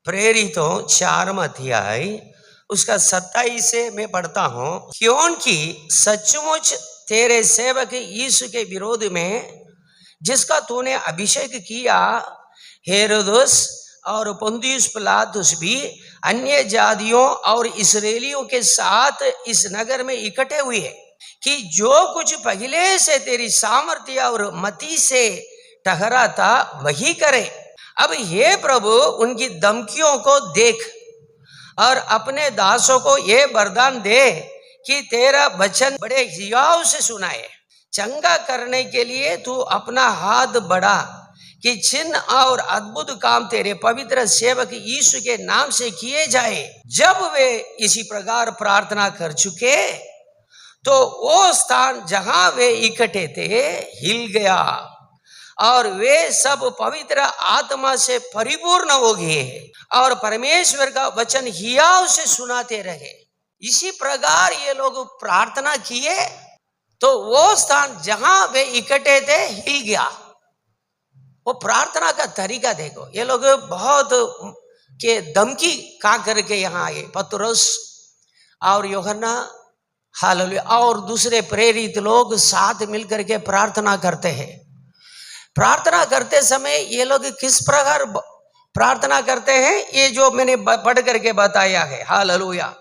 प्रेरितों 4वां अध्याय उसका 27 से मैं पढ़ता हूं। क्योंकि सचमुच तेरे सेवक यीशु के विरोध में जिसका तूने अभिषेक किया, हेरोदस और पुन्तियुस पिलातुस भी अन्य जातियों और इस्राएलियों के साथ इस नगर में इकट्ठे हुए कि जो कुछ पहले से तेरी सामर्थ्य और मति से ठहरा था वही करे। अब हे प्रभु, उनकी धमकियों को देख और अपने दासों को यह वरदान दे कि तेरा वचन बड़े हियाव से सुनाए। चंगा करने के लिए तू अपना हाथ बढ़ा कि चिन्ह और अद्भुत काम तेरे पवित्र सेवक यीशु के नाम से किए जाए। जब वे इसी प्रकार प्रार्थना कर चुके तो वो स्थान जहां वे इकट्ठे थे हिल गया और वे सब पवित्र आत्मा से परिपूर्ण हो गए और परमेश्वर का वचन हियाव से सुनाते रहे। इसी प्रकार ये लोग प्रार्थना किए तो वो स्थान जहां वे इकट्ठे थे हिल गया। वो प्रार्थना का तरीका देखो। ये लोग बहुत के धमकी खा करके यहाँ आए। पतरस और यूहन्ना, हालेलुया, और दूसरे प्रेरित लोग साथ मिलकर के प्रार्थना करते हैं। प्रार्थना करते समय ये लोग किस प्रकार प्रार्थना करते हैं, ये जो मैंने पढ़ करके बताया है। हालेलुया।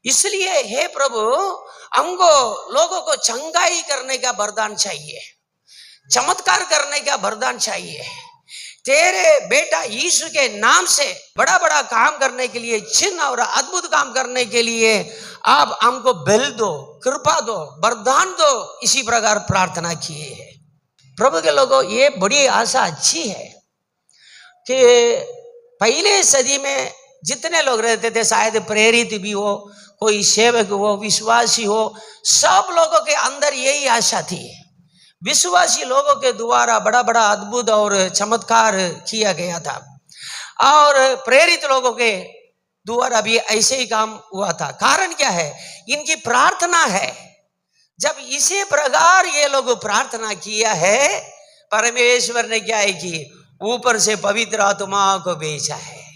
इसलिए हे प्रभु, हमको लोगों को चंगाई करने का वरदान चाहिए, चमत्कार करने का वरदान चाहिए। तेरे बेटा यीशु के नाम से बड़ा बड़ा काम करने के लिए, चिन्ह और अद्भुत काम करने के लिए आप हमको बल दो, कृपा दो, वरदान दो। इसी प्रकार प्रार्थना किए हैं। प्रभु के लोगों, ये बड़ी आशा अच्छी है कि पहले सदी में जितने लोग रहते थे, शायद प्रेरित भी हो, कोई सेवक हो, विश्वासी हो, सब लोगों के अंदर यही आशा थी। विश्वासी लोगों के द्वारा बड़ा बड़ा अद्भुत और चमत्कार किया गया था और प्रेरित लोगों के द्वारा भी ऐसे ही काम हुआ था। कारण क्या है? इनकी प्रार्थना है। जब इसी प्रकार ये लोग प्रार्थना किया है, परमेश्वर ने क्या है कि ऊपर से पवित्र आत्मा को भेजा है।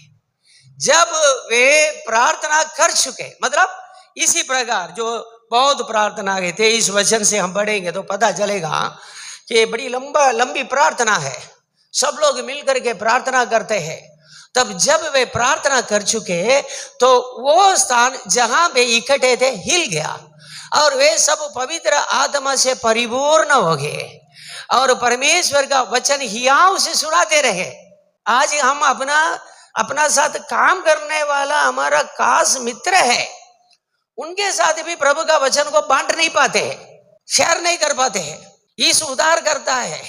जब वे प्रार्थना कर चुके, मतलब इसी प्रकार जो बहुत प्रार्थना गए थे, इस वचन से हम पढ़ेंगे तो पता चलेगा कि बड़ी लंबी प्रार्थना है। सब लोग मिलकर के प्रार्थना करते हैं। तब जब वे प्रार्थना कर चुके तो वो स्थान जहां वे इकट्ठे थे हिल गया और वे सब पवित्र आत्मा से परिपूर्ण हो गए और परमेश्वर का वचन हियाव से सुनाते रहे। आज हम अपना साथ काम करने वाला हमारा खास मित्र है, उनके साथ भी प्रभु का वचन को बांट नहीं पाते हैं, शेयर नहीं कर पाते हैं। यीशु उद्धार करता है,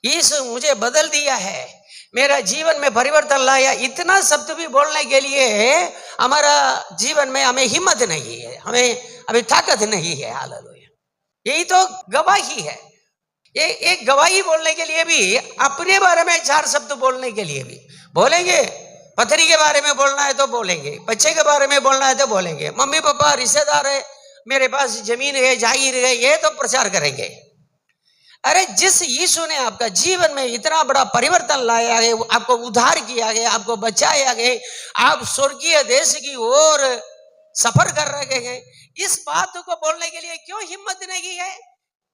यीशु मुझे बदल दिया है, मेरा जीवन में परिवर्तन लाया, इतना शब्द भी बोलने के लिए हमारा जीवन में हमें हिम्मत नहीं है, हमें अभी ताकत नहीं है। हालेलुया। यही तो गवाही है। ये एक गवाही बोलने के लिए भी, अपने बारे में 4 शब्द बोलने के लिए भी बोलेंगे। पत्नी के बारे में बोलना है तो बोलेंगे, बच्चे के बारे में बोलना है तो बोलेंगे, मम्मी पापा, रिश्तेदार है, मेरे पास जमीन है, जाहिर है, ये तो प्रचार करेंगे। अरे जिस यीशु ने आपका जीवन में इतना बड़ा परिवर्तन लाया है, आपको उद्धार किया गया, आपको बचाया गया, आप स्वर्गीय देश की ओर सफर कर रहे हैं, इस बात को बोलने के लिए क्यों हिम्मत नहीं है?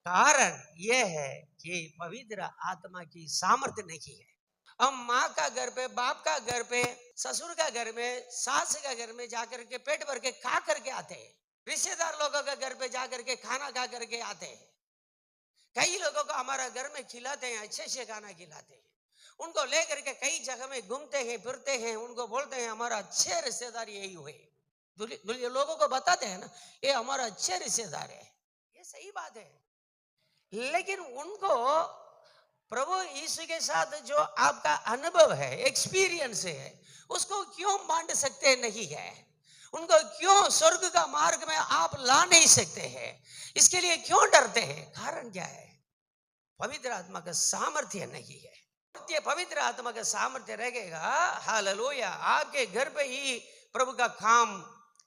कारण यह है कि पवित्र आत्मा की सामर्थ्य नहीं है। हम माँ का घर पे, बाप का घर पे, ससुर का घर में, सास का घर में जाकर के पेट भर के खा करके आते हैं। रिश्तेदार लोगों का घर पे जाकर के खाना खा करके आते हैं। कई लोगों को हमारा घर में खिलाते हैं, अच्छे से खाना खिलाते हैं, उनको लेकर के कई जगह में घूमते हैं, फिरते हैं, उनको बोलते हैं हमारा अच्छे रिश्तेदार यही हुए। लोगों को बताते हैं ना, ये हमारा अच्छे रिश्तेदार है। ये सही बात है, लेकिन उनको प्रभु यीशु के साथ जो आपका अनुभव है, एक्सपीरियंस है, उसको क्यों बांट सकते नहीं है? उनको क्यों स्वर्ग का मार्ग में आप ला नहीं सकते हैं? इसके लिए क्यों डरते हैं? कारण क्या है? पवित्र आत्मा का सामर्थ्य नहीं है। पवित्र आत्मा का सामर्थ्य रहेगा, हालेलुया, आपके घर पे ही प्रभु का काम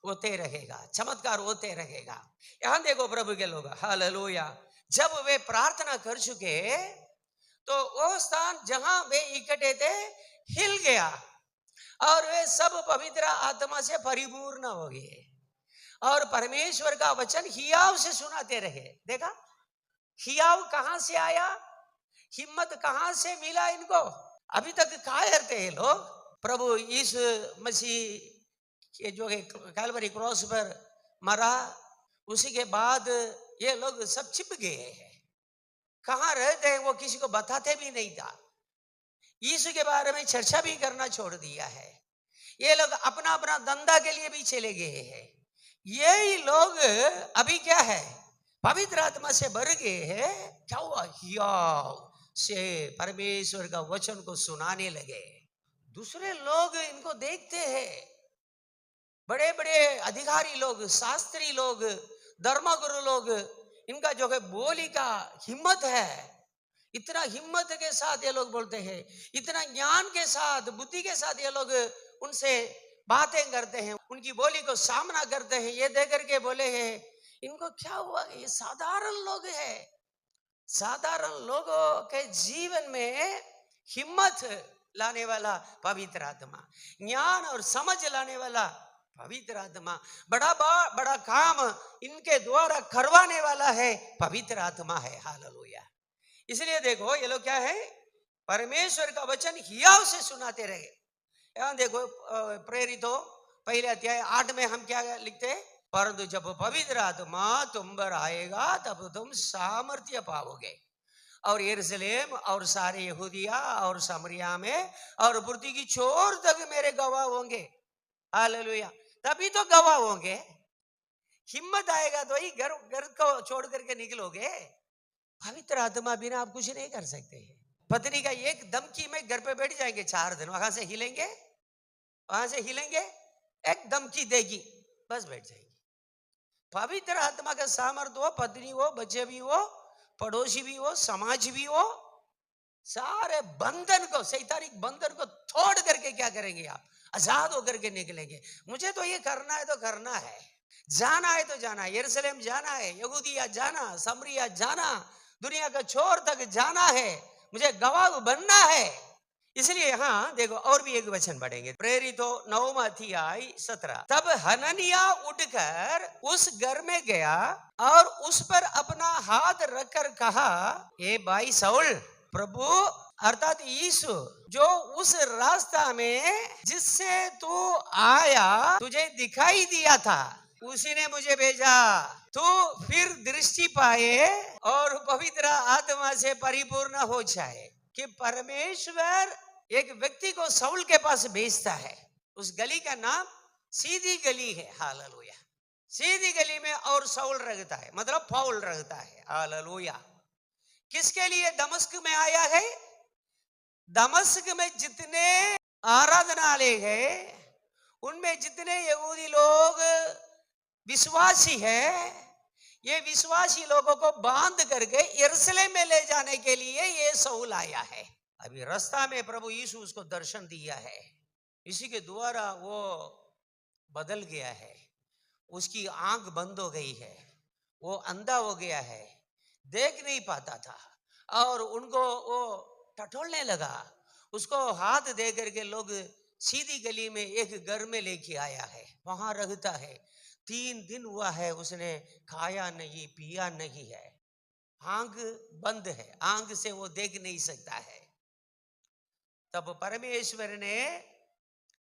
होते रहेगा, चमत्कार होते रहेगा। यहां देखो प्रभु के लोग, हालेलुया, जब वे प्रार्थना कर चुके तो वो स्थान जहां वे इकट्ठे थे हिल गया और वे सब पवित्र आत्मा से परिपूर्ण हो गए और परमेश्वर का वचन हियाव से सुनाते रहे। देखा, हियाव कहां से आया, हिम्मत कहां से मिला इनको? अभी तक क्या करते हैं लोग? प्रभु यीशु मसीह के जो है कैलवरी क्रॉस पर मरा, उसी के बाद ये लोग सब छिप गए हैं। कहां रहते हैं वो किसी को बताते भी नहीं था। यीशु के बारे में चर्चा भी करना छोड़ दिया है। ये लोग अपना अपना धंधा के लिए भी चले गए हैं। यही लोग अभी क्या है, पवित्र आत्मा से भर गए हैं। क्या हुआ? हियाव से परमेश्वर का वचन को सुनाने लगे। दूसरे लोग इनको देखते हैं, बड़े बड़े अधिकारी लोग, शास्त्री लोग, धर्मगुरु लोग, इनका जो है बोली का हिम्मत है, इतना हिम्मत के साथ ये लोग बोलते हैं, इतना ज्ञान के साथ, बुद्धि के साथ ये लोग उनसे बातें करते हैं, उनकी बोली को सामना करते हैं। ये देख करके बोले हैं, इनको क्या हुआ? ये साधारण लोग हैं। साधारण लोगों के जीवन में हिम्मत लाने वाला पवित्र आत्मा, ज्ञान और समझ लाने वाला पवित्र आत्मा, बड़ा बड़ा काम इनके द्वारा करवाने वाला है पवित्र आत्मा है। हालेलुया। इसलिए देखो ये लोग क्या है, परमेश्वर का वचन हियाव से सुनाते रहे। यहाँ देखो प्रेरितों पहले अध्याय 8 में हम क्या लिखते हैं? परंतु जब पवित्र आत्मा तुम पर आएगा तब तुम सामर्थ्य पाओगे और यरूशलेम और सारे यहूदिया और सामरिया में और पृथ्वी की छोर तक मेरे गवाह होंगे। हालेलुया। तभी तो गवाह होंगे। हिम्मत आएगा तो ही घर घर को छोड़ करके निकलोगे। पवित्र आत्मा बिना आप कुछ नहीं कर सकते हैं। पत्नी का एक धमकी में घर पे बैठ जाएंगे 4 दिन, वहां से हिलेंगे, वहां से हिलेंगे, एक धमकी देगी, बस बैठ जाएंगे। पवित्र आत्मा का सामर्थ्य हो, पत्नी हो, बच्चे भी हो, पड़ोसी भी हो, समाज भी हो, सारे बंधन को, शैतानिक बंधन को तोड़ करके क्या करेंगे आप? आजाद होकर के निकलेंगे। मुझे तो ये करना है तो करना है, जाना है तो जाना है, यरूशलेम जाना है, यहूदिया जाना, सामरिया जाना, दुनिया का छोर तक जाना है, मुझे गवाह बनना है। इसलिए यहाँ देखो और भी एक वचन पढ़ेंगे, प्रेरितों 9वां अध्याय 17। तब हननिया उठकर उस घर में गया और उस पर अपना हाथ रखकर कहा, ए भाई शाऊल, प्रभु अर्थात यीशु जो उस रास्ता में जिससे तू आया तुझे दिखाई दिया था, उसी ने मुझे भेजा। तू फिर दृष्टि पाए और पवित्र आत्मा से परिपूर्ण हो जाए। कि परमेश्वर एक व्यक्ति को शाऊल के पास भेजता है। उस गली का नाम सीधी गली है। हालेलुया। सीधी गली में और शाऊल रहता है, मतलब पौल रहता है। हालेलुया। किसके लिए दमिश्क में आया है? दमिश्क में जितने आराधनालय है, उनमें जितने यहूदी लोग विश्वासी है, ये विश्वासी लोगों को बांध करके यरूशलेम में ले जाने के लिए ये शाऊल आया है। अभी रास्ता में प्रभु यीशु उसको दर्शन दिया है, इसी के द्वारा वो बदल गया है। उसकी आंख बंद हो गई है, वो अंधा हो गया है, देख नहीं पाता था, और उनको वो टटोलने लगा। उसको हाथ दे करके लोग सीधी गली में एक घर में लेके आया है, वहां रहता है। 3 दिन हुआ है, उसने खाया नहीं, पिया नहीं है, आंख बंद है, आंख से वो देख नहीं सकता है। तब परमेश्वर ने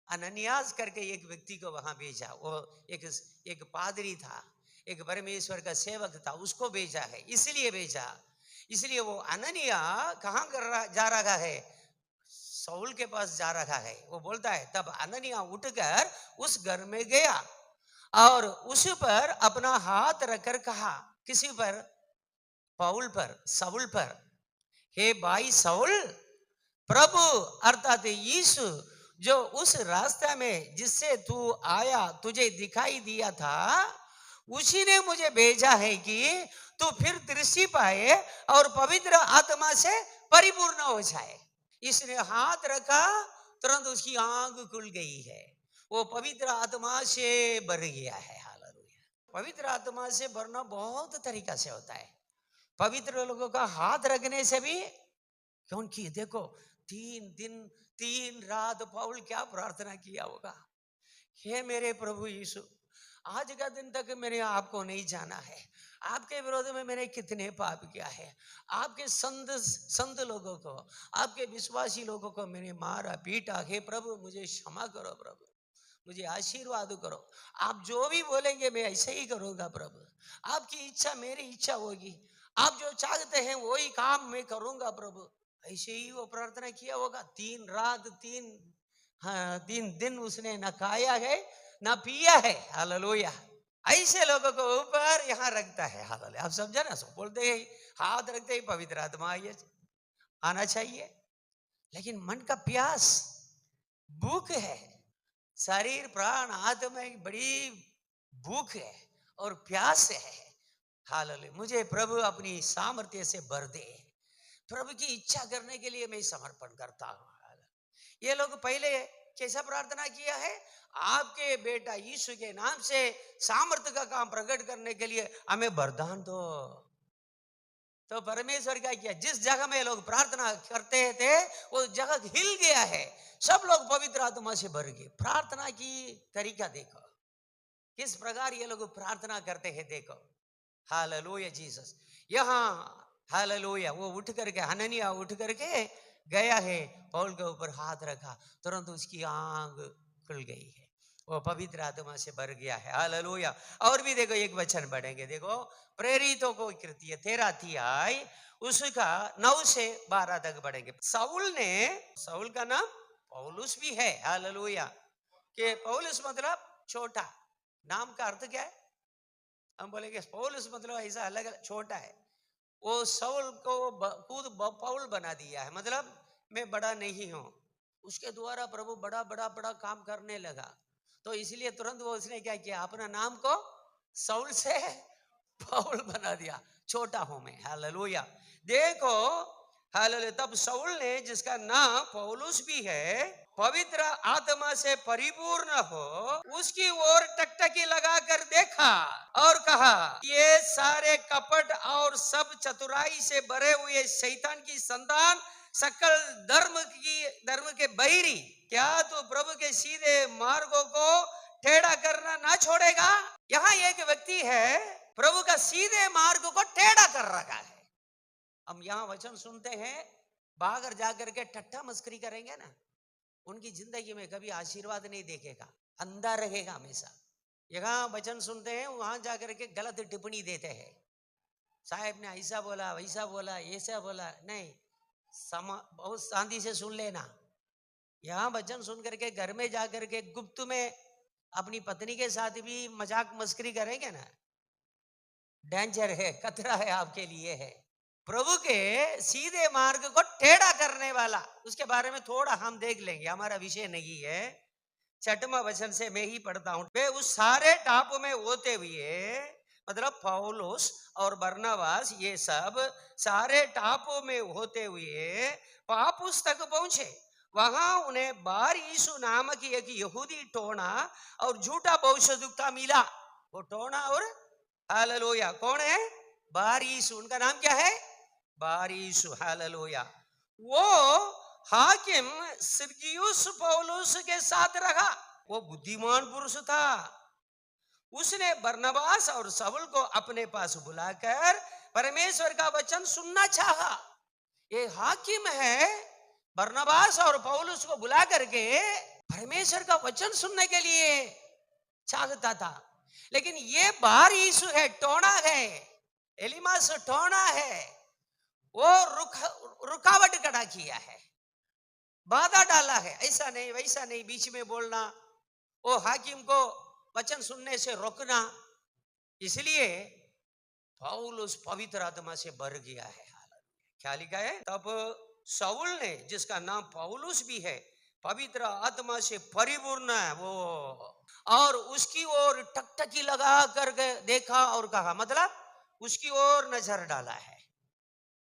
अननियास करके एक व्यक्ति को वहां भेजा। वो एक पादरी था, एक परमेश्वर का सेवक था, उसको भेजा है। इसलिए भेजा, इसलिए वो अननिया कहां जा रहा है? शाऊल के पास जा रहा है। वो बोलता है, तब अननिया उठकर उस घर में गया और उस पर अपना हाथ रखकर कहा, किसी पर? पौल पर, शाऊल पर। हे भाई शाऊल, प्रभु अर्थात यीशु जो उस रास्ते में जिससे तू आया तुझे दिखाई दिया था, उसी ने मुझे भेजा है कि तू फिर दृष्टि पाए और पवित्र आत्मा से परिपूर्ण हो जाए। इसने हाथ रखा, तुरंत उसकी आंख खुल गई है, वो पवित्र आत्मा से भर गया है। हालेलुया। पवित्र आत्मा से भरना बहुत तरीका से होता है। पवित्र लोगों का हाथ रखने से भी, क्योंकि देखो 3 दिन 3 रात पौल क्या प्रार्थना किया होगा, हे मेरे प्रभु यीशु, आज का दिन तक मैंने आपको नहीं जाना है, आपके विरोध में मैंने कितने पाप किया है, आपके संत संत लोगों को, आपके विश्वासी लोगों को मैंने मारा पीटा, हे प्रभु मुझे क्षमा करो, प्रभु मुझे आशीर्वाद करो, आप जो भी बोलेंगे मैं ऐसे ही करूंगा प्रभु, आपकी इच्छा मेरी इच्छा होगी, आप जो चाहते हैं वही काम मैं करूंगा प्रभु। ऐसे ही वो प्रार्थना किया होगा। 3 रात 3 हाँ 3 दिन उसने न खाया है न पिया है। हालेलुया। ऐसे लोगों को ऊपर यहाँ रखता है। हालेलुया। आप समझा ना, सब बोलते हैं हाथ रखते ही पवित्र आत्मा ये आना चाहिए, लेकिन मन का प्यास भूख है, शरीर प्राण आत्मा एक बड़ी भूख है और प्यास है। हालेलुया। मुझे प्रभु अपनी सामर्थ्य से भर दे, प्रभु की इच्छा करने के लिए मैं समर्पण करता हूँ। ये लोग पहले कैसा प्रार्थना किया है, आपके बेटा यीशु के नाम से सामर्थ्य का काम प्रकट करने के लिए हमें वरदान दो। तो परमेश्वर क्या किया, जिस जगह में लोग प्रार्थना करते थे वो जगह हिल गया है, सब लोग पवित्र आत्मा से भर गए। प्रार्थना की तरीका देखो किस प्रकार ये लोग प्रार्थना करते हैं, देखो। Hallelujah Jesus. यहाँ हालेलुया वो उठ करके, हननिया उठ करके गया है, पौल के ऊपर हाथ रखा, तुरंत उसकी आंख खुल गई है, वो पवित्र आत्मा से भर गया है। हालेलुया। और भी देखो एक वचन बढ़ेंगे, देखो प्रेरितों को कृत्य 13 अध्याय उसका 9 से 12 तक बढ़ेंगे। साउल का नाम पौलुस भी है। हालेलुया। कि पौलुस मतलब छोटा, नाम का अर्थ क्या है, हम बोलेंगे पौलुस मतलब ऐसा अलग अलग छोटा है। वो साउल को खुद पौल बना दिया है, मतलब मैं बड़ा नहीं हूं, उसके द्वारा प्रभु बड़ा बड़ा बड़ा काम करने लगा, तो इसलिए तुरंत वो उसने क्या किया, अपना नाम को साउल से पौल बना दिया, छोटा हूं मैं। हालेलुया। देखो हालेलुया। तब साउल ने, जिसका नाम पौलुस भी है, पवित्र आत्मा से परिपूर्ण हो उसकी ओर टकटकी लगाकर देखा और कहा, ये सारे कपट और सब चतुराई से भरे हुए शैतान की संतान, सकल धर्म के बैरी, क्या तू प्रभु के सीधे मार्गों को टेढ़ा करना ना छोड़ेगा। यहाँ एक व्यक्ति है, प्रभु का सीधे मार्ग को टेढ़ा कर रखा है। हम यहाँ वचन सुनते हैं, बाहर जाकर के ठट्ठा मस्करी करेंगे ना, उनकी जिंदगी में कभी आशीर्वाद नहीं देखेगा, अंधा रहेगा हमेशा। यहाँ वचन सुनते हैं, वहां जाकर के गलत टिप्पणी देते हैं, साहब ने ऐसा बोला वैसा बोला ऐसा बोला, नहीं, बहुत शांति से सुन लेना। यहाँ वचन सुन करके घर में जाकर के गुप्त में अपनी पत्नी के साथ भी मजाक मस्करी करेंगे ना, डेंजर है, खतरा है आपके लिए है। प्रभु के सीधे मार्ग को टेढ़ा करने वाला, उसके बारे में थोड़ा हम देख लेंगे, हमारा विषय नहीं है। 6वां वचन से मैं ही पढ़ता हूं। वे उस सारे टापू में होते हुए, मतलब पौलुस और बरनबास ये सब सारे टापू में होते हुए पापुस तक पहुंचे। वहां उन्हें बार यीशु नामक एक यहूदी टोना और झूठा भविष्यद्वक्ता मिला। वो टोना और हालेलुया कौन है, बार यीशु, उनका नाम क्या है, बार यीशु। हालेलुया। वो हाकिम सिरगियुस पौलुस के साथ रहा, वो बुद्धिमान पुरुष था। उसने बरनबास और शाऊल को अपने पास बुलाकर परमेश्वर का वचन सुनना चाहा। ये हाकिम है, बरनबास और पौलुस को बुला करके परमेश्वर का वचन सुनने के लिए चाहता था, लेकिन ये बार यीशु है, टोना है, एलिमास टोना है, वो रुकावट खड़ा किया है, बाधा डाला है, ऐसा नहीं वैसा नहीं, बीच में बोलना, वो हाकिम को वचन सुनने से रोकना। इसलिए पौलुस पवित्र आत्मा से भर गया है। क्या लिखा है, तब शाऊल ने, जिसका नाम पौलुस भी है, पवित्र आत्मा से परिपूर्ण है वो, और उसकी ओर टकटकी लगा करके देखा और कहा, मतलब उसकी ओर नजर डाला है,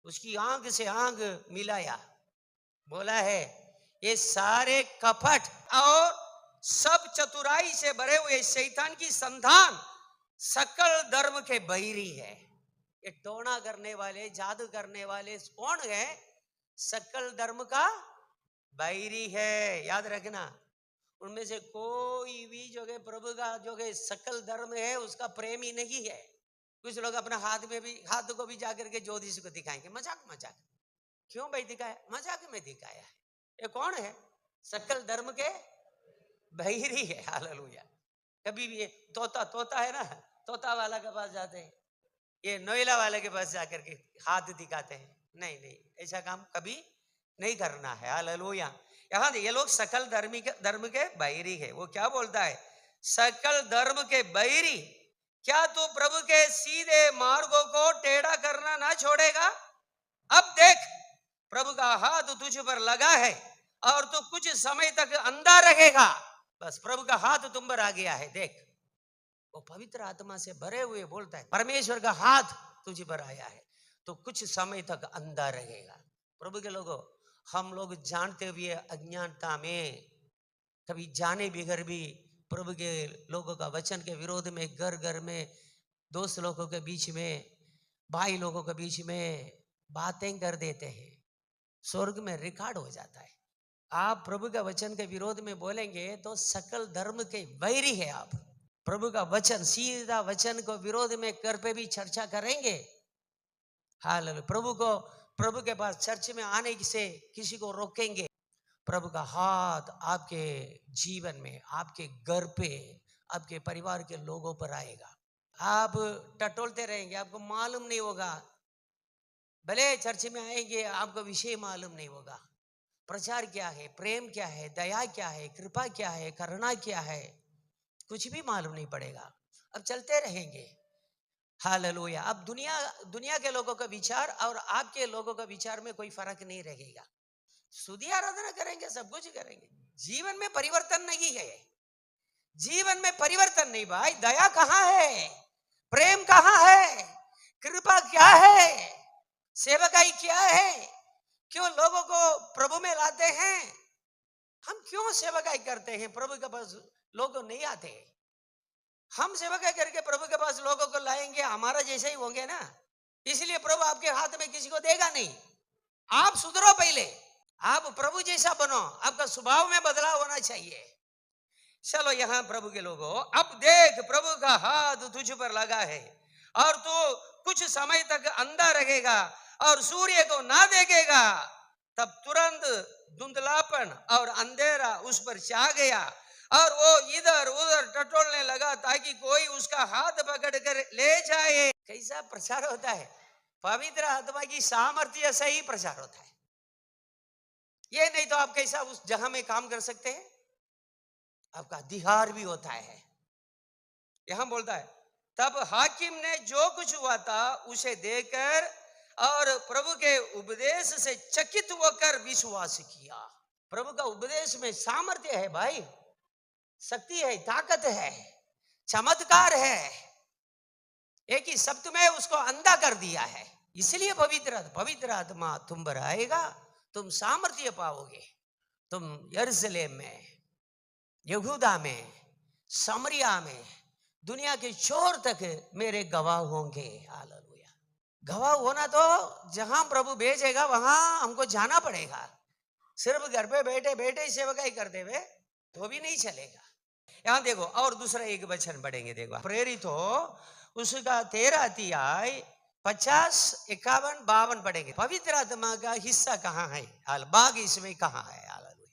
उसकी आंख से आंख मिलाया, बोला है ये सारे कपट और सब चतुराई से भरे हुए शैतान की संतान सकल धर्म के बैरी है। ये टोना करने वाले, जादू करने वाले कौन है, सकल धर्म का बैरी है, याद रखना। उनमें से कोई भी जो है प्रभु का जो है सकल धर्म है उसका प्रेमी नहीं है। कुछ लोग अपना हाथ को भी जाकर के ज्योतिष को दिखाएंगे, मजाक मजाक। क्यों भाई दिखाया? मजाक में दिखाया है। ये कौन है? सकल धर्म के बहिरी है। हालेलुया। कभी भी ये तोता तोता है ना, तोता वाला के पास जाते हैं, ये नोएला वाले के पास जाकर के हाथ दिखाते हैं। नहीं नहीं, ऐसा काम कभी नहीं करना है। हालेलुया। यहाँ ये लोग सकल धर्म के बैरी है। वो क्या बोलता है? सकल धर्म के बैरी, क्या तू प्रभु के सीधे मार्गों को टेढ़ा करना ना छोड़ेगा? अब देख, प्रभु का हाथ तुझ पर लगा है और तू कुछ समय तक अंधा रहेगा। बस प्रभु का हाथ तुम पर आ गया है। देख, वो पवित्र आत्मा से भरे हुए बोलता है, परमेश्वर का हाथ तुझ पर आया है तो कुछ समय तक अंधा रहेगा। प्रभु के लोगों, हम लोग जानते हुए अज्ञानता में, कभी जाने बगैर भी प्रभु के लोगों का वचन के विरोध में, घर घर में, दोस्त लोगों के बीच में, भाई लोगों के बीच में बातें कर देते हैं। स्वर्ग में रिकॉर्ड हो जाता है। आप प्रभु का वचन के विरोध में बोलेंगे तो सकल धर्म के बैरी है आप। प्रभु का वचन, सीधा वचन को विरोध में घर पे भी चर्चा करेंगे। हालेलुया। प्रभु के पास चर्च में आने से किसी को रोकेंगे, प्रभु का हाथ आपके जीवन में, आपके घर पे, आपके परिवार के लोगों पर आएगा। आप टटोलते रहेंगे, आपको मालूम नहीं होगा। भले चर्च में आएंगे, आपको विषय मालूम नहीं होगा। प्रचार क्या है, प्रेम क्या है, दया क्या है, कृपा क्या है, करुणा क्या है, कुछ भी मालूम नहीं पड़ेगा। अब चलते रहेंगे। हालेलुया। अब दुनिया के लोगों का विचार और आपके लोगों का विचार में कोई फर्क नहीं रहेगा। स्तुति आराधना करेंगे, सब कुछ करेंगे, जीवन में परिवर्तन नहीं है। जीवन में परिवर्तन नहीं भाई। दया कहाँ है? प्रेम कहाँ है? कृपा क्या है? सेवकाई क्या है? क्यों लोगों को प्रभु में लाते हैं? हम क्यों सेवकाई करते हैं? प्रभु के पास लोग नहीं आते। हम सेवकाई करके प्रभु के पास लोगों को लाएंगे, हमारा जैसे ही होंगे ना, इसलिए प्रभु आपके हाथ में किसी को देगा नहीं। आप सुधरो, पहले आप प्रभु जैसा बनो, आपका स्वभाव में बदलाव होना चाहिए। चलो यहाँ प्रभु के लोगों, अब देख, प्रभु का हाथ तुझ पर लगा है और तू कुछ समय तक अंधा रहेगा और सूर्य को ना देखेगा। तब तुरंत धुंधलापन और अंधेरा उस पर छा गया और वो इधर उधर टटोलने लगा ताकि कोई उसका हाथ पकड़ कर ले जाए। कैसा प्रचार होता है? पवित्र आत्मा की सामर्थ्य से ही प्रचार होता है। ये नहीं तो आप कैसा उस जगह में काम कर सकते हैं? आपका अधिकार भी होता है। यहां बोलता है, तब हाकिम ने जो कुछ हुआ था उसे देखकर और प्रभु के उपदेश से चकित होकर विश्वास किया। प्रभु का उपदेश में सामर्थ्य है भाई, शक्ति है, ताकत है, चमत्कार है। एक ही शब्द में उसको अंधा कर दिया है। इसलिए पवित्र आत्मा तुम पर आएगा, तुम सामर्थ्य पाओगे। तुम यरूशलेम में, यहूदा में, समरिया में, दुनिया के छोर तक मेरे गवाह होंगे। हालेलुया। गवाह होना तो जहां प्रभु भेजेगा वहां हमको जाना पड़ेगा। सिर्फ घर पे बैठे बैठे सेवकाई करते हुए तो भी नहीं चलेगा। यहां देखो, और दूसरा एक वचन पढ़ेंगे, देखो, प्रेरित हो उसका 13 अध्याय 50, 51, 52 पढ़ेंगे। पवित्र आत्मा का हिस्सा कहाँ है? बाग इसमें कहाँ है? हालेलुया।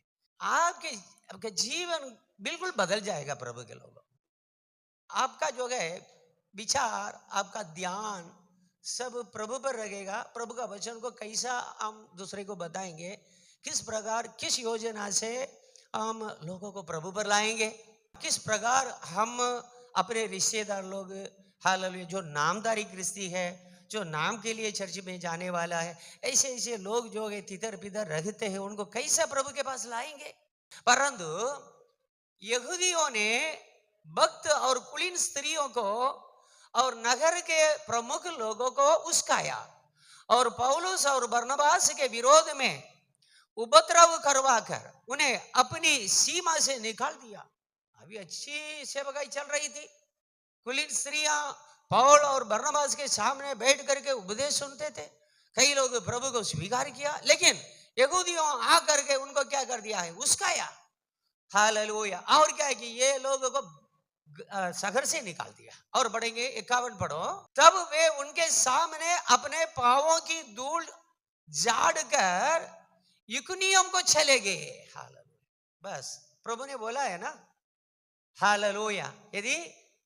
आपके जीवन बिल्कुल बदल जाएगा। प्रभु के लोगों, आपका जो है विचार, आपका ध्यान सब प्रभु पर रहेगा। प्रभु का वचन को कैसा हम दूसरे को बताएंगे, किस प्रकार, किस योजना से हम लोगों को प्रभु पर लाएंगे, किस प्रकार हम अपने रिश्तेदार लोग, हालेलुया, जो नामधारी क्रिस्ती है, जो नाम के लिए चर्च में जाने वाला है, ऐसे ऐसे लोग जो है तितर बितर रहते हैं, उनको कैसे प्रभु के पास लाएंगे? परंतु यहूदियों ने भक्त और कुलीन स्त्रियों को और नगर के प्रमुख लोगों को उस्काया और पौलुस और बरनबास के विरोध में उपद्रव करवाकर उन्हें अपनी सीमा से निकाल दिया। अभी अच्छी सेवकाई चल रही थी। कुलीन स्त्रियां पौल और बरनबास के सामने बैठ करके उपदेश सुनते थे। कई लोग प्रभु को स्वीकार किया, लेकिन यहूदियों आ करके उनको क्या कर दिया है, उसकाया। हालेलुया। और क्या है कि ये लोगों को शहर से निकाल दिया। और बढ़ेंगे 51 पढ़ो। तब वे उनके सामने अपने पांवों की धूल झाड़ कर इकुनियम को चले गए। हालेलुया। बस प्रभु ने बोला है ना, हालेलुया, यदि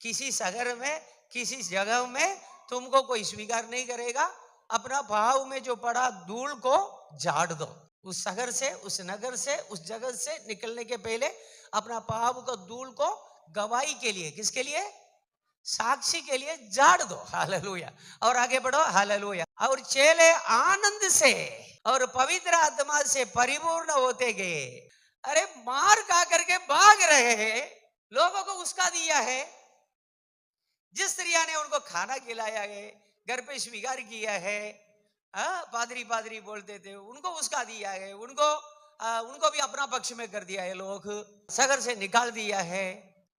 किसी शहर में किसी जगह में तुमको कोई स्वीकार नहीं करेगा, अपना पाँव में जो पड़ा धूल को झाड़ दो। उस शहर से, उस नगर से, उस जगह से निकलने के पहले अपना पाँव को धूल को गवाही के लिए, किसके लिए, साक्षी के लिए झाड़ दो। हालेलुया। और आगे बढ़ो। हालेलुया। और चेले आनंद से और पवित्र आत्मा से परिपूर्ण होते गए। अरे मार खा करके भाग रहे हैं, लोगों को उसका दिया है। जिस स्त्रिया ने उनको खाना खिलाया है, घर पे स्वीकार किया है, पादरी पादरी बोलते थे, उनको उसका दिया है, उनको भी अपना पक्ष में कर दिया है, लोग शहर से निकाल दिया है,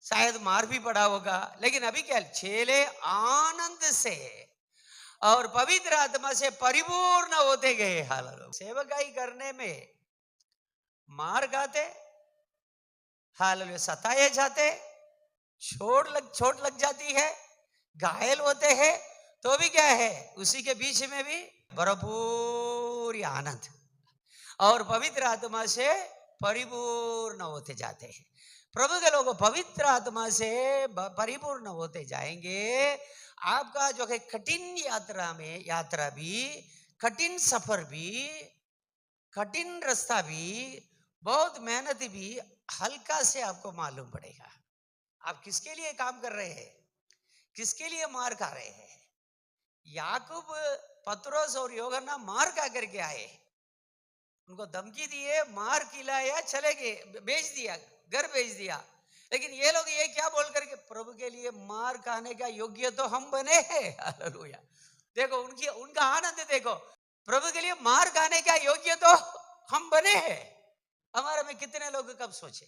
शायद मार भी पड़ा होगा। लेकिन अभी क्या, चेले आनंद से और पवित्र आत्मा से परिपूर्ण होते गए। हालेलुया। सेवकाई करने में मार खाते, हालेलुया, सताए जाते, चोट लग जाती है, घायल होते हैं, तो भी क्या है, उसी के बीच में भी भरपूर आनंद और पवित्र आत्मा से परिपूर्ण होते जाते हैं। प्रभु के लोग पवित्र आत्मा से परिपूर्ण होते जाएंगे। आपका जो है कठिन यात्रा भी, कठिन सफर भी, कठिन रास्ता भी, बहुत मेहनत भी हल्का से आपको मालूम पड़ेगा। आप किसके लिए काम कर रहे हैं, किसके लिए मार खा रहे हैं। याकूब, पतरस और यूहन्ना मार खा करके आए, उनको धमकी दिए, मार खिलाया, चले गए, बेच दिया, घर बेच दिया। लेकिन ये लोग ये क्या बोल करके, प्रभु के लिए मार खाने का योग्य तो हम बने हैं। हालेलुया। देखो उनका आनंद देखो, प्रभु के लिए मार खाने का योग्य तो हम बने हैं। हमारे में कितने लोग कब सोचे,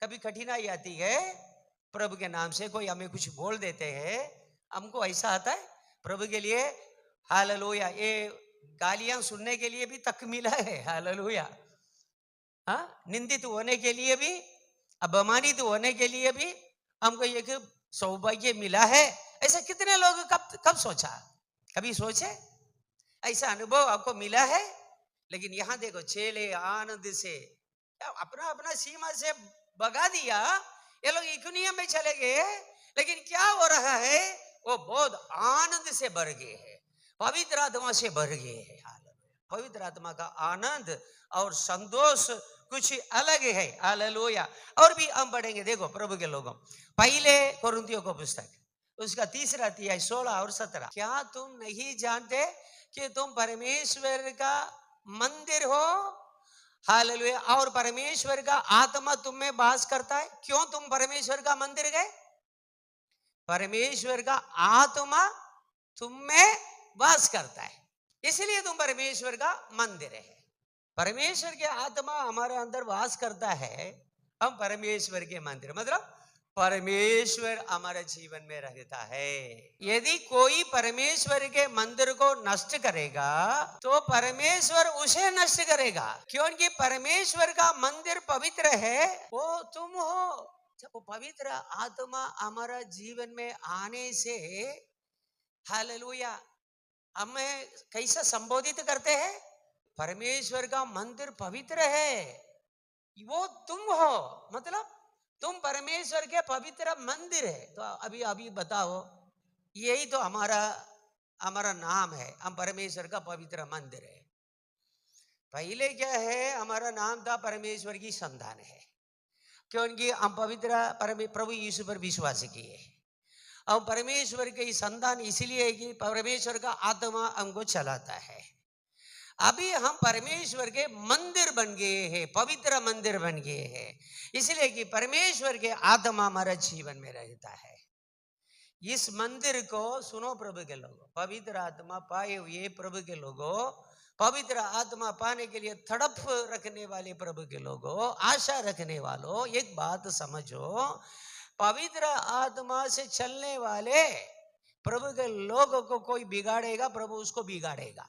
कभी कठिनाई आती है, प्रभु के नाम से कोई हमें कुछ बोल देते हैं, हमको ऐसा आता है प्रभु के लिए, हालेलुया, ये गालियां सुनने के लिए भी तक मिला है। हालेलुया। हाँ, निंदित होने के लिए भी, अपमानित होने के लिए भी हमको एक सौभाग्य मिला है। ऐसा कितने लोग कब सोचा, कभी सोचे ऐसा अनुभव आपको मिला है। लेकिन यहां देखो, चेले आनंद से अपना अपना सीमा से भगा दिया, ये लोग इकुनियम में चले गए। लेकिन क्या हो रहा है, वो बहुत आनंद से भर गए हैं, पवित्र आत्मा से भर गए हैं। पवित्र आत्मा का आनंद और संतोष कुछ अलग है। हालेलुया। और भी हम पढ़ेंगे, देखो प्रभु के लोगों, पहले कोरिन्थियों को पुस्तक, उसका 3 अध्याय 16 और 17। क्या तुम नहीं जानते कि तुम परमेश्वर का मंदिर हो, हालेलुया, और परमेश्वर का आत्मा तुम में वास करता है। क्यों तुम परमेश्वर का मंदिर गए, परमेश्वर का आत्मा तुम में वास करता है, इसलिए तुम परमेश्वर का मंदिर है। परमेश्वर के आत्मा हमारे अंदर वास करता है, हम परमेश्वर के मंदिर, मतलब परमेश्वर हमारे जीवन में रहता है। यदि कोई परमेश्वर के मंदिर को नष्ट करेगा तो परमेश्वर उसे नष्ट करेगा, क्योंकि परमेश्वर का मंदिर पवित्र है, वो तुम हो। जब वो पवित्र आत्मा हमारा जीवन में आने से, हालेलुया, हमें कैसा संबोधित करते हैं, परमेश्वर का मंदिर पवित्र है, वो तुम हो, मतलब तुम परमेश्वर के पवित्र मंदिर है। तो अभी बताओ, यही तो हमारा नाम है, हम परमेश्वर का पवित्र मंदिर है। पहले क्या है, हमारा नाम था परमेश्वर की संतान है, क्योंकि हम पवित्र प्रभु यीशु पर विश्वास किए। अब परमेश्वर की संतान इसलिए कि परमेश्वर का आत्मा हमको चलाता है। अभी हम परमेश्वर के मंदिर बन गए हैं, पवित्र मंदिर बन गए हैं, इसलिए कि परमेश्वर के आत्मा हमारा जीवन में रहता है। इस मंदिर को सुनो प्रभु के लोगों, पवित्र आत्मा पाए हुए प्रभु के लोगों, पवित्र आत्मा पाने के लिए तड़प रखने वाले प्रभु के लोगों, आशा रखने वालों, एक बात समझो, पवित्र आत्मा से चलने वाले प्रभु के लोगों को कोई बिगाड़ेगा, प्रभु उसको बिगाड़ेगा।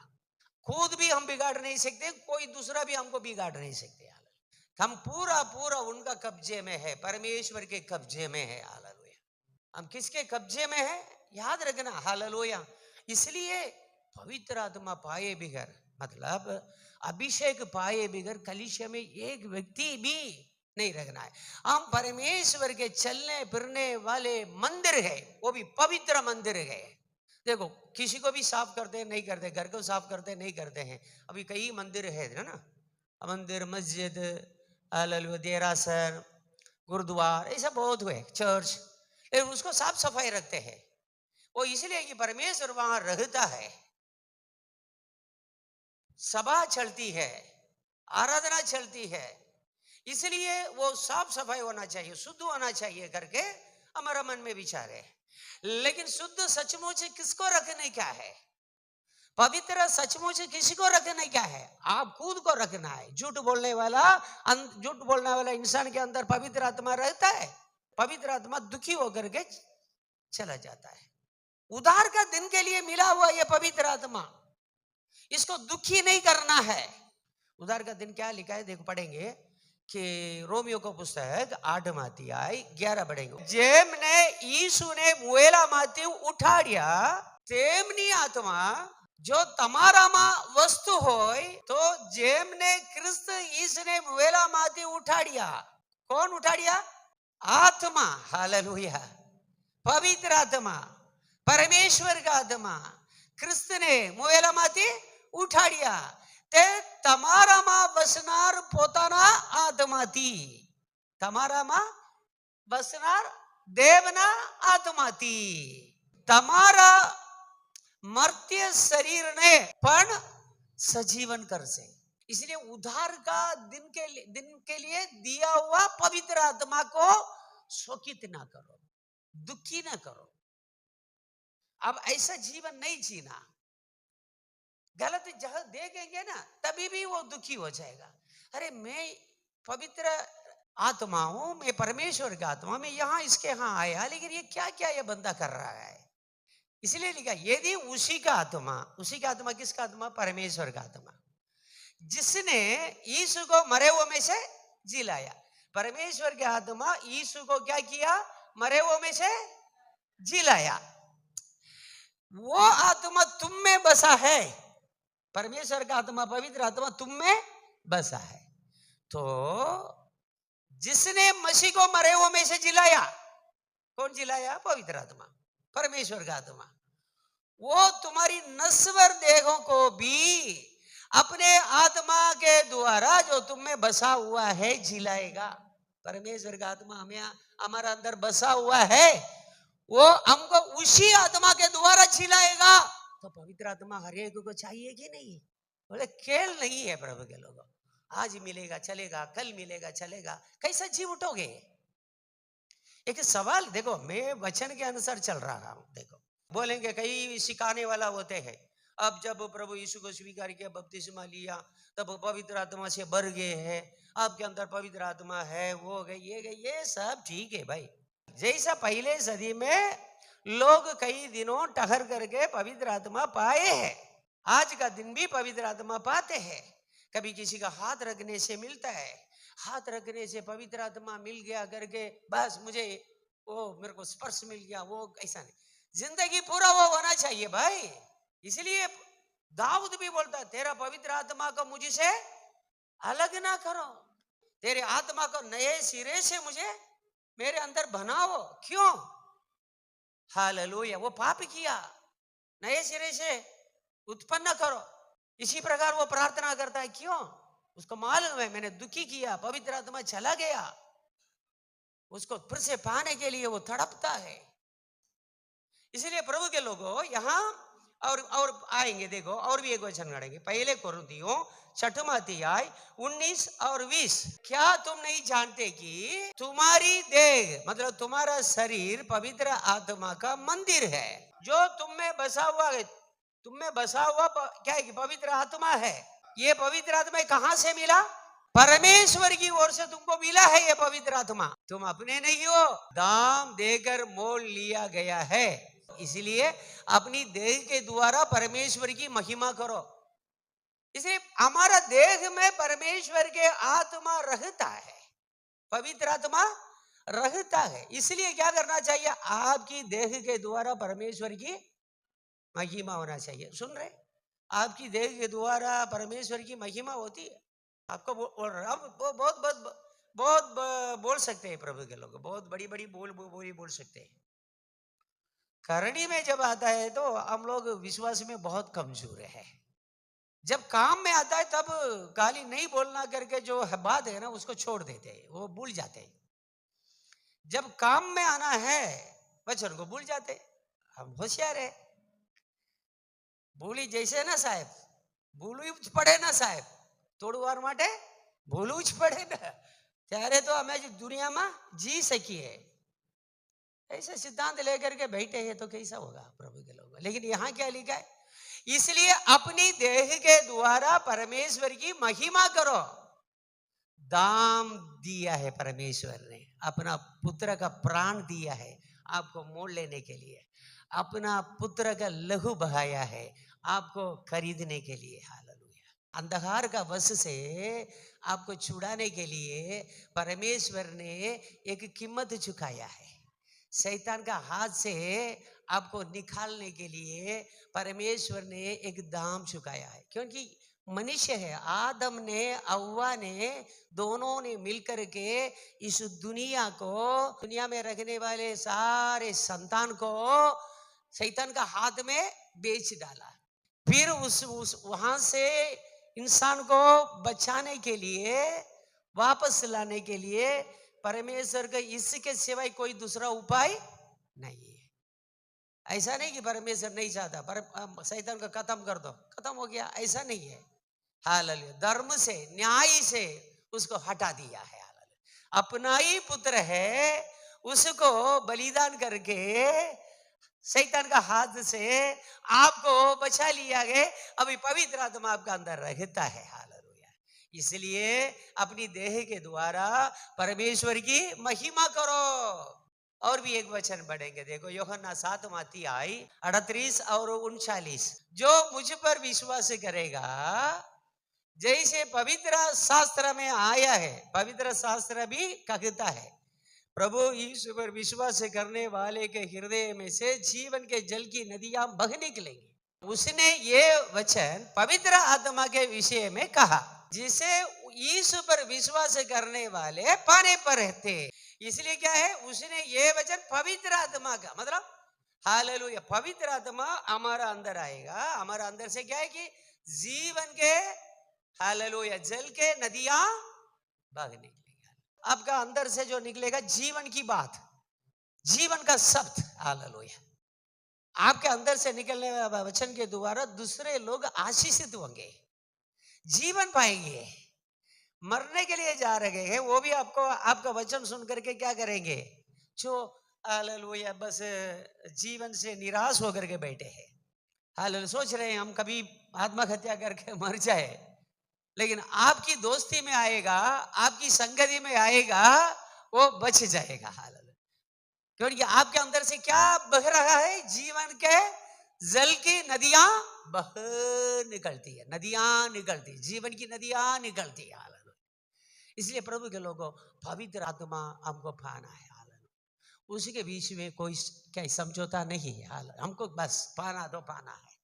खुद भी हम बिगाड़ नहीं सकते, कोई दूसरा भी हमको बिगाड़ नहीं सकते। हम पूरा पूरा उनका कब्जे में है, परमेश्वर के कब्जे में है। हालेलुया। हम किसके कब्जे में है याद रखना। हालेलुया। इसलिए पवित्र आत्मा पाए बिगर, मतलब अभिषेक पाए बिगर कलीसिया में एक व्यक्ति भी नहीं रखना है। हम परमेश्वर के चलने फिरने वाले मंदिर है, वो भी पवित्र मंदिर है। देखो किसी को भी साफ करते नहीं करते, घर को साफ करते नहीं करते हैं। अभी कई मंदिर है ना, मंदिर, मस्जिद, देरासर, गुरुद्वार, ऐसा बहुत हुए चर्च, उसको साफ सफाई रखते हैं। वो इसलिए कि परमेश्वर वहां रहता है, सभा चलती है, आराधना चलती है, इसलिए वो साफ सफाई होना चाहिए, शुद्ध होना चाहिए करके हमारा मन में विचार है। लेकिन शुद्ध सचमुच किसको रखने क्या है? पवित्र सचमुच किसी को रखना क्या है? आप खुद को रखना है। झूठ बोलने वाला इंसान के अंदर पवित्र आत्मा रहता है, पवित्र आत्मा दुखी होकर के चला जाता है। उद्धार का दिन के लिए मिला हुआ ये पवित्र आत्मा, इसको दुखी नहीं करना है। उद्धार का दिन क्या लिखा है देखो, पढ़ेंगे कि रोमियो को पुस्तक 8 अध्याय 11 पढ़ेंगे। जेमने यीशु ने मुएला माथी उठाड़िया तेमनी आत्मा जो तमारामा वस्तु होय, तो जेमने क्रिस्त यीशु ने मुएला माथी उठाड़िया। कौन उठाड़िया? आत्मा। हालेलुया। पवित्र आत्मा, परमेश्वर का आत्मा क्रिस्त ने मुएला माथी उठाड़िया ते तमारामा बसनार पोताना आत्माती। तमारामा बसनार देवना आत्माती। तमारा मर्त्य शरीर ने पण सजीवन कर से। इसलिए उद्धार का दिन के लिए दिया हुआ पवित्र आत्मा को शोकित ना करो, दुखी ना करो। अब ऐसा जीवन नहीं जीना। गलत जगह देखेंगे ना तभी भी वो दुखी हो जाएगा। अरे मैं पवित्र आत्मा हूं, मैं परमेश्वर का आत्मा, मैं यहां इसके यहां आया, लेकिन ये क्या क्या ये बंदा कर रहा है। इसलिए लिखा यदि उसी का आत्मा किसका आत्मा? परमेश्वर का आत्मा, जिसने यीशु को मरे हुए में से जिलाया। परमेश्वर का आत्मा यीशु को क्या किया? मरे हुए में से जिलाया। वो आत्मा तुम में बसा है, परमेश्वर का आत्मा, पवित्र आत्मा तुम में बसा है। तो जिसने मसीह को मरे हुए में से जिलाया, कौन जिलाया? पवित्र आत्मा, परमेश्वर का आत्मा। वो तुम्हारी नश्वर देहों को भी अपने आत्मा के द्वारा जो तुम में बसा हुआ है जिलाएगा। परमेश्वर का आत्मा हमें, हमारा अंदर बसा हुआ है, वो हमको उसी आत्मा के द्वारा जिलाएगा। तो पवित्र आत्मा हर एक को चाहिए कि नहीं? बोले खेल नहीं है प्रभु के लोगों। आज मिलेगा चलेगा, कल मिलेगा चलेगा, कैसा जी उठोगे? एक सवाल देखो, मैं वचन के अनुसार चल रहा हूं। देखो बोलेंगे कई सिखाने वाला होते हैं। अब जब प्रभु यीशु को स्वीकार किया, बपतिस्मा लिया, तब पवित्र आत्मा से भर गए हैं, आपके अंदर पवित्र आत्मा है, वो गए ये गए, ये सब ठीक है भाई। जैसा पहले सदी में लोग कई दिनों ठहर करके पवित्र आत्मा पाए हैं, आज का दिन भी पवित्र आत्मा पाते हैं। कभी किसी का हाथ रखने से मिलता है, हाथ रखने से पवित्र आत्मा मिल गया करके बस मुझे वो मेरे को स्पर्श मिल गया, वो ऐसा नहीं। जिंदगी पूरा वो होना चाहिए भाई। इसलिए दाऊद भी बोलता है, तेरा पवित्र आत्मा को मुझसे अलग ना करो, तेरे आत्मा को नए सिरे से मुझे मेरे अंदर बनाओ। क्यों? हालेलुया। वो पाप किया, नए सिरे से उत्पन्न करो। इसी प्रकार वो प्रार्थना करता है, क्यों? उसको मालूम है मैंने दुखी किया, पवित्र आत्मा चला गया, उसको फिर से पाने के लिए वो तड़पता है। इसलिए प्रभु के लोगों यहां और आएंगे, देखो और भी एक वचन पढ़ेंगे, पहले कोरिन्थियों 6 अध्याय 19 और 20। क्या तुम नहीं जानते कि तुम्हारी देह, मतलब तुम्हारा शरीर पवित्र आत्मा का मंदिर है, जो तुम में बसा हुआ है। तुम में बसा हुआ क्या है? कि पवित्र आत्मा है। ये पवित्र आत्मा कहां से मिला? परमेश्वर की ओर से तुमको मिला है ये पवित्र आत्मा। तुम अपने नहीं हो, दाम देकर मोल लिया गया है। इसलिए अपनी देह के द्वारा परमेश्वर की महिमा करो। इसलिए हमारा देह में परमेश्वर के आत्मा रहता है, पवित्र आत्मा रहता है। इसलिए क्या करना चाहिए, आपकी देह के द्वारा परमेश्वर की महिमा होना चाहिए। सुन रहे, आपकी देह के द्वारा परमेश्वर की महिमा होती है। आपको बहुत बहुत बहुत बोल सकते हैं प्रभु के लोग, बहुत बड़ी बड़ी बोल सकते हैं। करनी में जब आता है तो हम लोग विश्वास में बहुत कमजोर है। जब काम में आता है तब गाली नहीं बोलना करके जो बात है ना उसको छोड़ देते हैं, वो भूल जाते हैं। जब काम में आना है वचन को भूल जाते। हम होशियार है, ભૂલી જશે ને સાહેબ, ભૂલવું જ પડે ને સાહેબ, થોડું વાર માટે ભૂલવું જ પડે ને, ત્યારે તો અમે दुनियाમાં जी सकिए। ऐसे सिद्धांत लेकर के बैठे हैं तो कैसा होगा प्रभु के लोग। लेकिन यहाँ क्या लिखा है, इसलिए अपनी देह के द्वारा परमेश्वर की महिमा करो। दाम दिया है परमेश्वर ने, अपना पुत्र का प्राण दिया है आपको मोल लेने के लिए, अपना पुत्र का लहू बहाया है आपको खरीदने के लिए। हालेलुया। अंधकार का वश से आपको छुड़ाने के लिए परमेश्वर ने एक कीमत चुकाया है। शैतान का हाथ से आपको निकालने के लिए परमेश्वर ने एक दाम चुकाया है। क्योंकि मनुष्य है, आदम ने अव्वा ने दोनों ने मिलकर के इस दुनिया को, दुनिया में रखने वाले सारे संतान को शैतान का हाथ में बेच डाला। फिर उस वहां से इंसान को बचाने के लिए, वापस लाने के लिए परमेश्वर का इसके सिवाय कोई दूसरा उपाय नहीं है। ऐसा नहीं कि परमेश्वर नहीं चाहता पर शैतान को खत्म कर दो, खत्म हो गया, ऐसा नहीं है। हालेलुया। धर्म से, न्याय से उसको हटा दिया है। हालेलुया। अपना ही पुत्र है, उसको बलिदान करके शैतान का हाथ से आपको बचा लिया गया। अभी पवित्र आत्मा आपका अंदर रहता है। हालेलुया। इसलिए अपनी देह के द्वारा परमेश्वर की महिमा करो। और भी एक वचन पढ़ेंगे, देखो यूहन्ना 7:38 और 39। जो मुझ पर विश्वास करेगा, जैसे पवित्र शास्त्र में आया है, पवित्र शास्त्र भी कहता है प्रभु यीशु पर विश्वास करने वाले के हृदय में से जीवन के जल की नदियां बह निकलेंगी। उसने ये वचन पवित्र आत्मा के विषय में कहा, जिसे यीशु पर विश्वास करने वाले पाने पर रहते। इसलिए क्या है, उसने ये वचन पवित्र आत्मा का मतलब, हालेलुया, पवित्र आत्मा हमारा अंदर आएगा। हमारा अंदर से क्या है कि जीवन के, हालेलुया, जल के नदियां बह निकलेंगी। आपका अंदर से जो निकलेगा जीवन की बात, जीवन का शब्द, हालेलुया, आपके अंदर से निकलने वाले वचन के द्वारा दूसरे लोग आशीषित होंगे, जीवन पाएंगे। मरने के लिए जा रहे हैं वो भी आपको, आपका वचन सुन करके क्या करेंगे, जो हालेलुया बस जीवन से निराश होकर के बैठे हैं, हालेलुया, सोच रहे हैं हम कभी आत्महत्या करके मर जाए, लेकिन आपकी दोस्ती में आएगा, आपकी संगति में आएगा, वो बच जाएगा। हालेलुया। क्योंकि आपके अंदर से क्या बह रहा है, जीवन के जल की नदियां बह निकलती है, नदियां निकलती, जीवन की नदियां निकलती है। हालेलुया। इसलिए प्रभु के लोगों, पवित्र आत्मा हमको पाना है। हालेलुया। उसी के बीच में कोई क्या समझौता नहीं है। हालेलुया। हमको बस पाना तो पाना है।